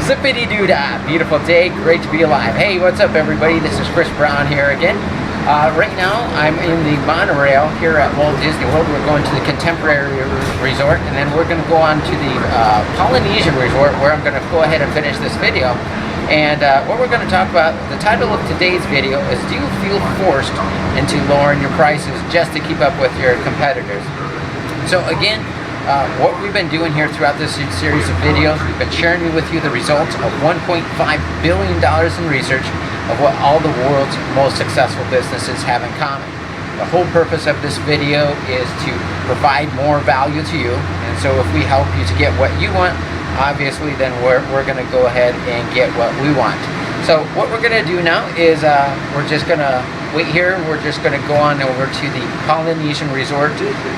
Zippity-doo-dah, beautiful day, great to be alive. Hey, what's up everybody? This is Chris Brown here again. Right now I'm in the monorail here at Walt Disney World. We're going to the Contemporary Resort, and then we're going to go on to the Polynesian Resort, where I'm going to go ahead and finish this video. And what we're going to talk about, the title of today's video is, do you feel forced into lowering your prices just to keep up with your competitors? So again, what we've been doing here throughout this series of videos, we've been sharing with you the results of $1.5 billion in research of what all the world's most successful businesses have in common. The whole purpose of this video is to provide more value to you, and so if we help you to get what you want, obviously then we're going to go ahead and get what we want. So what we're going to do now is we're just going to wait here. We're just going to go on over to the Polynesian Resort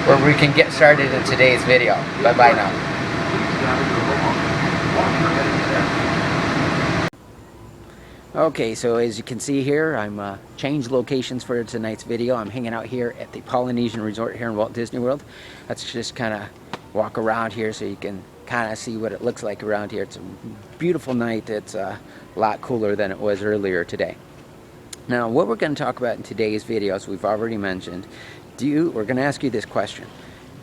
where we can get started in today's video. Bye-bye now. Okay, so as you can see here, I'm changed locations for tonight's video. I'm hanging out here at the Polynesian Resort here in Walt Disney World. Let's just kind of walk around here so you can kind of see what it looks like around here. It's a beautiful night. It's a lot cooler than it was earlier today. Now, what we're going to talk about in today's video, as we've already mentioned, we're going to ask you this question.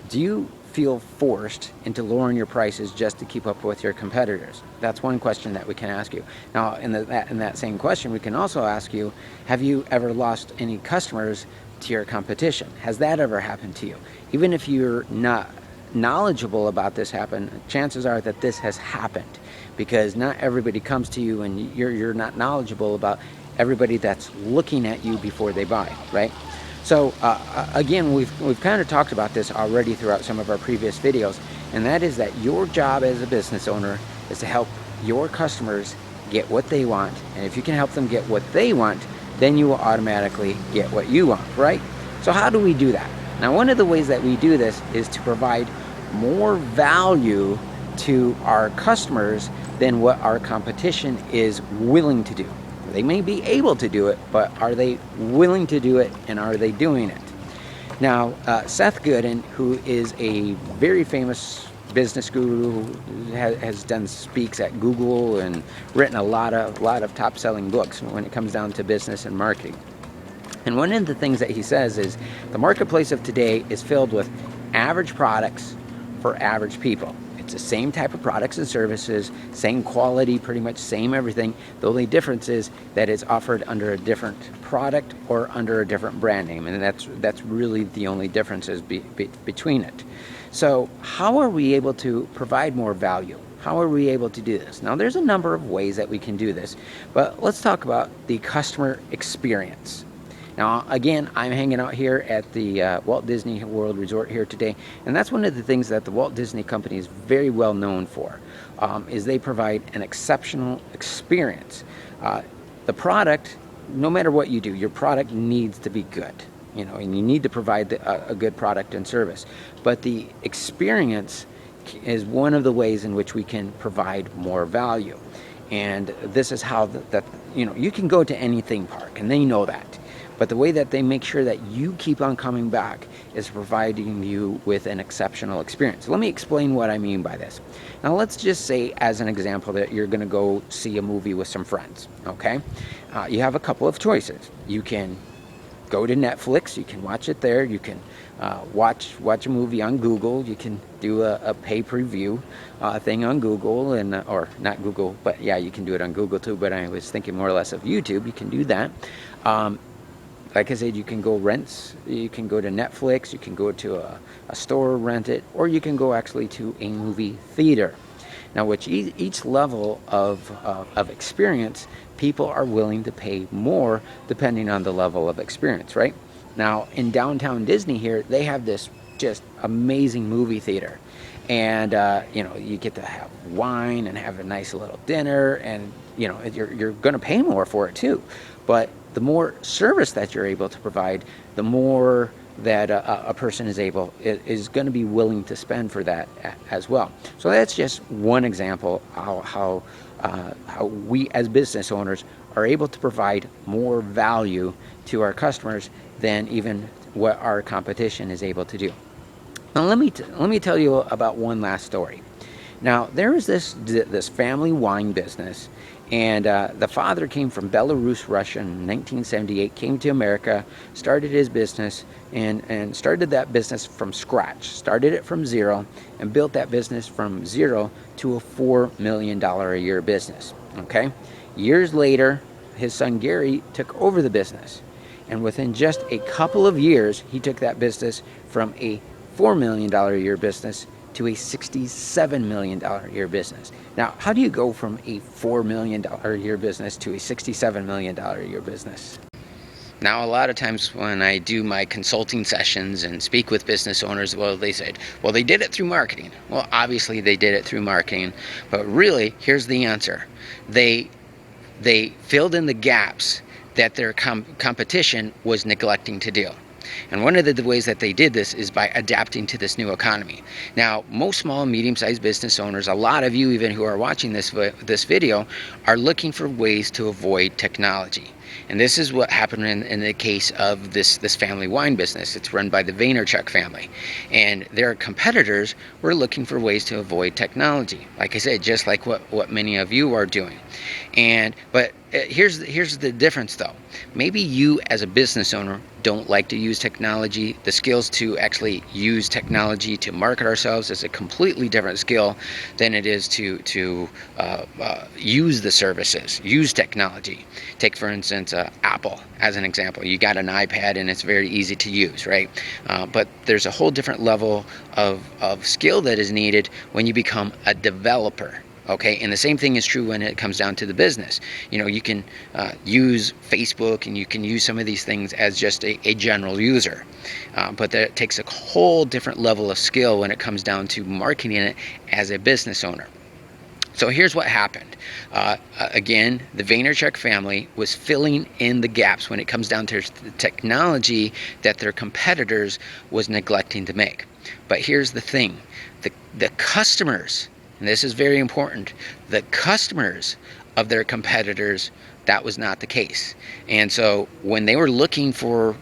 Do you feel forced into lowering your prices just to keep up with your competitors? That's one question that we can ask you. Now, in that same question, we can also ask you, have you ever lost any customers to your competition? Has that ever happened to you? Even if you're not knowledgeable about this happen, chances are that this has happened, because not everybody comes to you and you're not knowledgeable about everybody that's looking at you before they buy, right? So again, we've kind of talked about this already throughout some of our previous videos, and that is that your job as a business owner is to help your customers get what they want, and if you can help them get what they want, then you will automatically get what you want, right? So how do we do that? Now, one of the ways that we do this is to provide more value to our customers than what our competition is willing to do. They may be able to do it, but are they willing to do it, and are they doing it? Now, Seth Godin, who is a very famous business guru, has done speaks at Google and written a lot of top-selling books when it comes down to business and marketing. And one of the things that he says is the marketplace of today is filled with average products for average people. It's the same type of products and services, same quality, pretty much same everything. The only difference is that it's offered under a different product or under a different brand name, and that's really the only differences between it. So how are we able to provide more value? How are we able to do this? Now, there's a number of ways that we can do this, but let's talk about the customer experience. Now, again, I'm hanging out here at the Walt Disney World Resort here today, and that's one of the things that the Walt Disney Company is very well known for, is they provide an exceptional experience. The product, no matter what you do, your product needs to be good, and you need to provide a good product and service. But the experience is one of the ways in which we can provide more value. And this is how you can go to any theme park, and they know that. But the way that they make sure that you keep on coming back is providing you with an exceptional experience. Let me explain what I mean by this. Now, let's just say, as an example, that you're going to go see a movie with some friends, okay? You have a couple of choices. You can go to Netflix. You can watch it there. You can watch a movie on Google. You can do a pay-per-view thing on Google, or not Google, but yeah, you can do it on Google too, but I was thinking more or less of YouTube. You can do that. Like I said, you can go you can go to Netflix, you can go to a store, rent it, or you can go actually to a movie theater. Now, which each level of experience, people are willing to pay more depending on the level of experience, right? Now, in downtown Disney here, they have this just amazing movie theater. And, you get to have wine and have a nice little dinner, and, you're going to pay more for it too. But the more service that you're able to provide, the more that a person is going to be willing to spend for that as well. So that's just one example how we as business owners are able to provide more value to our customers than even what our competition is able to do. Now let me tell you about one last story. Now, there was this family wine business, and the father came from Belarus, Russia in 1978, came to America, started his business, and started that business from scratch. Started it from zero and built that business from zero to a $4 million a year business. Okay? Years later, his son Gary took over the business. And within just a couple of years, he took that business from a $4 million a year business to a $67 million a year business. Now, how do you go from a $4 million a year business to a $67 million a year business? Now, a lot of times when I do my consulting sessions and speak with business owners, well, they said, well, they did it through marketing. Well, obviously they did it through marketing, but really, here's the answer. They filled in the gaps that their competition was neglecting to do. And one of the ways that they did this is by adapting to this new economy. Now, most small and medium-sized business owners, a lot of you even who are watching this video, are looking for ways to avoid technology. And this is what happened in the case of this family wine business. It's run by the Vaynerchuk family. And their competitors were looking for ways to avoid technology. Like I said, just like what many of you are doing. But here's the difference though. Maybe you as a business owner don't like to use technology. The skills to actually use technology to market ourselves is a completely different skill than it is to use the services, use technology. Take for instance Apple as an example. You got an iPad and it's very easy to use, right? But there's a whole different level of skill that is needed when you become a developer. Okay, and the same thing is true when it comes down to the business. You know, you can use Facebook and you can use some of these things as just a general user. But that takes a whole different level of skill when it comes down to marketing it as a business owner. So here's what happened. Again, the Vaynerchuk family was filling in the gaps when it comes down to the technology that their competitors was neglecting to make. But here's the thing. The customers, and this is very important, the customers of their competitors, that was not the case. And so when they were looking for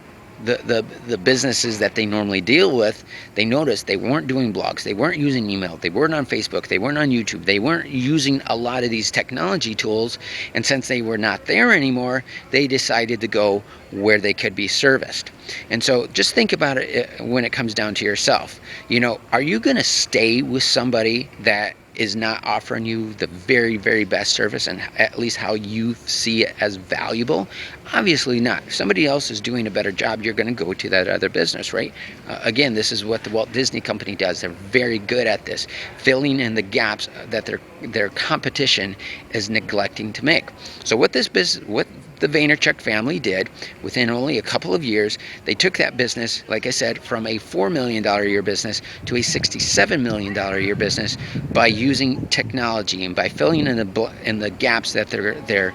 the businesses that they normally deal with, they noticed they weren't doing blogs, they weren't using email, they weren't on Facebook, they weren't on YouTube, they weren't using a lot of these technology tools. And since they were not there anymore, they decided to go where they could be serviced. And so just think about it when it comes down to yourself. You know, are you going to stay with somebody that is not offering you the very, very best service and at least how you see it as valuable? Obviously not. If somebody else is doing a better job, you're going to go to that other business, right? Again, this is what the Walt Disney Company does. They're very good at this, filling in the gaps that their competition is neglecting to make. So what the Vaynerchuk family did, within only a couple of years, they took that business, like I said, from a $4 million a year business to a $67 million a year business by using technology and by filling in the gaps that their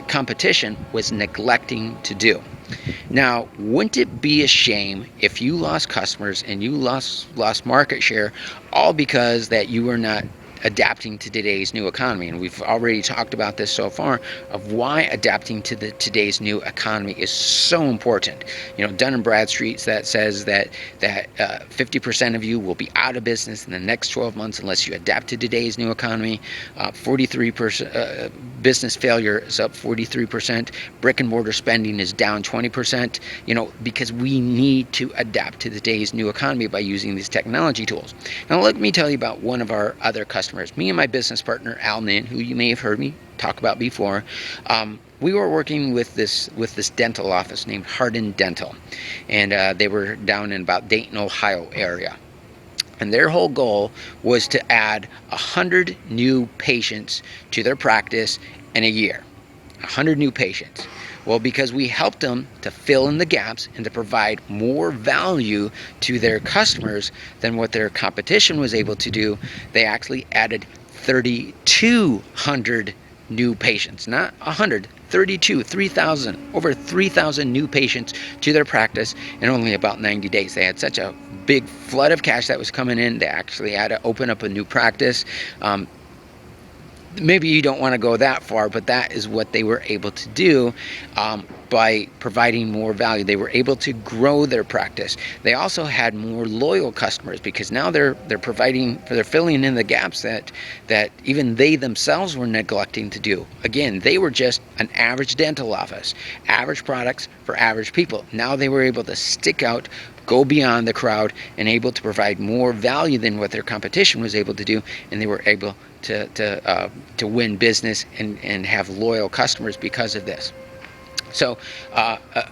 competition was neglecting to do. Now, wouldn't it be a shame if you lost customers and you lost market share all because that you were not adapting to today's new economy? And we've already talked about this so far of why adapting to today's new economy is so important. You know, Dun & Bradstreet that says that 50% of you will be out of business in the next 12 months unless you adapt to today's new economy. 43% business failure is up 43%. Brick and mortar spending is down 20%. You know, because we need to adapt to today's new economy by using these technology tools. Now, let me tell you about one of our other customers. Me and my business partner, Al Nin, who you may have heard me talk about before, we were working with this dental office named Hardin Dental. And they were down in about Dayton, Ohio area. And their whole goal was to add 100 new patients to their practice in a year. 100 new patients. Well, because we helped them to fill in the gaps and to provide more value to their customers than what their competition was able to do, they actually added 3,200 new patients, not 100, 32, 3,000, over 3,000 new patients to their practice in only about 90 days. They had such a big flood of cash that was coming in, they actually had to open up a new practice. Maybe you don't want to go that far, but that is what they were able to do. by providing more value. They were able to grow their practice. They also had more loyal customers because now they're filling in the gaps that even they themselves were neglecting to do. Again, they were just an average dental office, average products for average people. Now they were able to stick out, go beyond the crowd, and able to provide more value than what their competition was able to do, and they were able to win business and have loyal customers because of this. So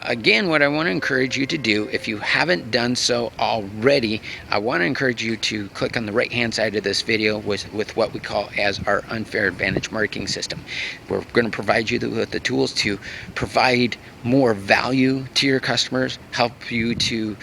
again, what I want to encourage you to do, if you haven't done so already, I want to encourage you to click on the right hand side of this video with what we call as our unfair advantage marketing system. We're going to provide you with the tools to provide more value to your customers, help you to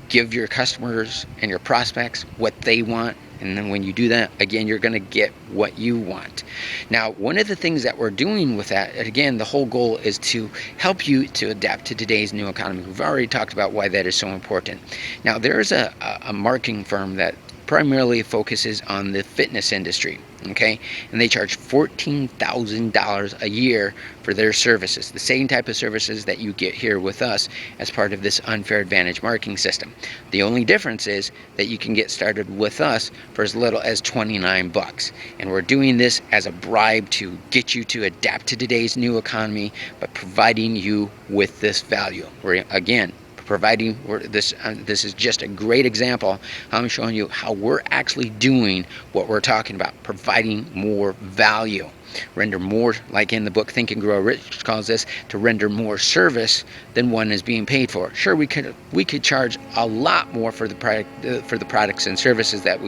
give your customers and your prospects what they want. And then when you do that, again, you're going to get what you want. Now, one of the things that we're doing with that, again, the whole goal is to help you to adapt to today's new economy. We've already talked about why that is so important. Now, there's a marketing firm that primarily focuses on the fitness industry, okay? And they charge $14,000 a year for their services, the same type of services that you get here with us as part of this unfair advantage marketing system. The only difference is that you can get started with us for as little as $29. And we're doing this as a bribe to get you to adapt to today's new economy, but providing you with this value. We're, again, providing this is just a great example. I'm showing you how we're actually doing what we're talking about, providing more value. Render more, like in the book Think and Grow Rich calls this, to render more service than one is being paid for. Sure, we could charge a lot more for the products and services that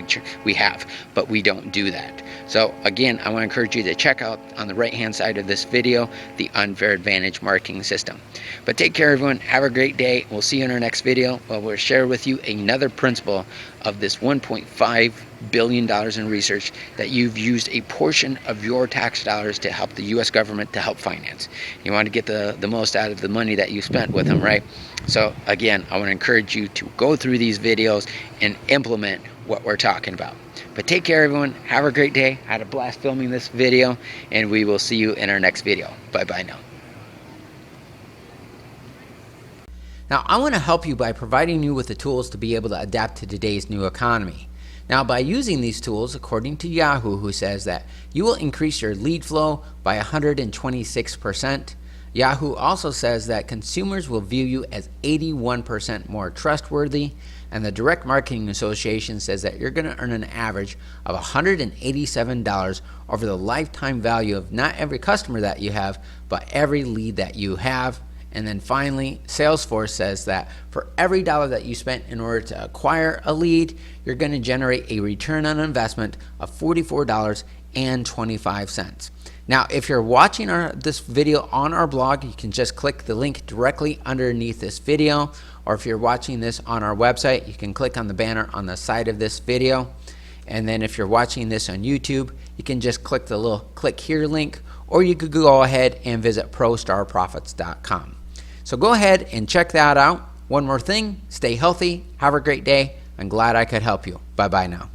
we have, but we don't do that. So again, I want to encourage you to check out on the right hand side of this video the unfair advantage marketing system. But take care, everyone. Have a great day. We'll see you in our next video where we'll share with you another principle of this $1.5 billion in research that you've used a portion of your tax dollars to help the U.S. government to help finance. You want to get the most out of the money that you spent with them, right? So again, I want to encourage you to go through these videos and implement what we're talking about. But take care, everyone. Have a great day. I had a blast filming this video, and we will see you in our next video. Bye-bye now. Now, I want to help you by providing you with the tools to be able to adapt to today's new economy. Now, by using these tools, according to Yahoo, who says that you will increase your lead flow by 126%, Yahoo also says that consumers will view you as 81% more trustworthy, and the Direct Marketing Association says that you're going to earn an average of $187 over the lifetime value of not every customer that you have, but every lead that you have. And then finally, Salesforce says that for every dollar that you spent in order to acquire a lead, you're going to generate a return on investment of $44.25. Now, if you're watching this video on our blog, you can just click the link directly underneath this video. Or if you're watching this on our website, you can click on the banner on the side of this video. And then if you're watching this on YouTube, you can just click the little click here link, or you could go ahead and visit prostarprofits.com. So go ahead and check that out. One more thing, stay healthy, have a great day. I'm glad I could help you. Bye-bye now.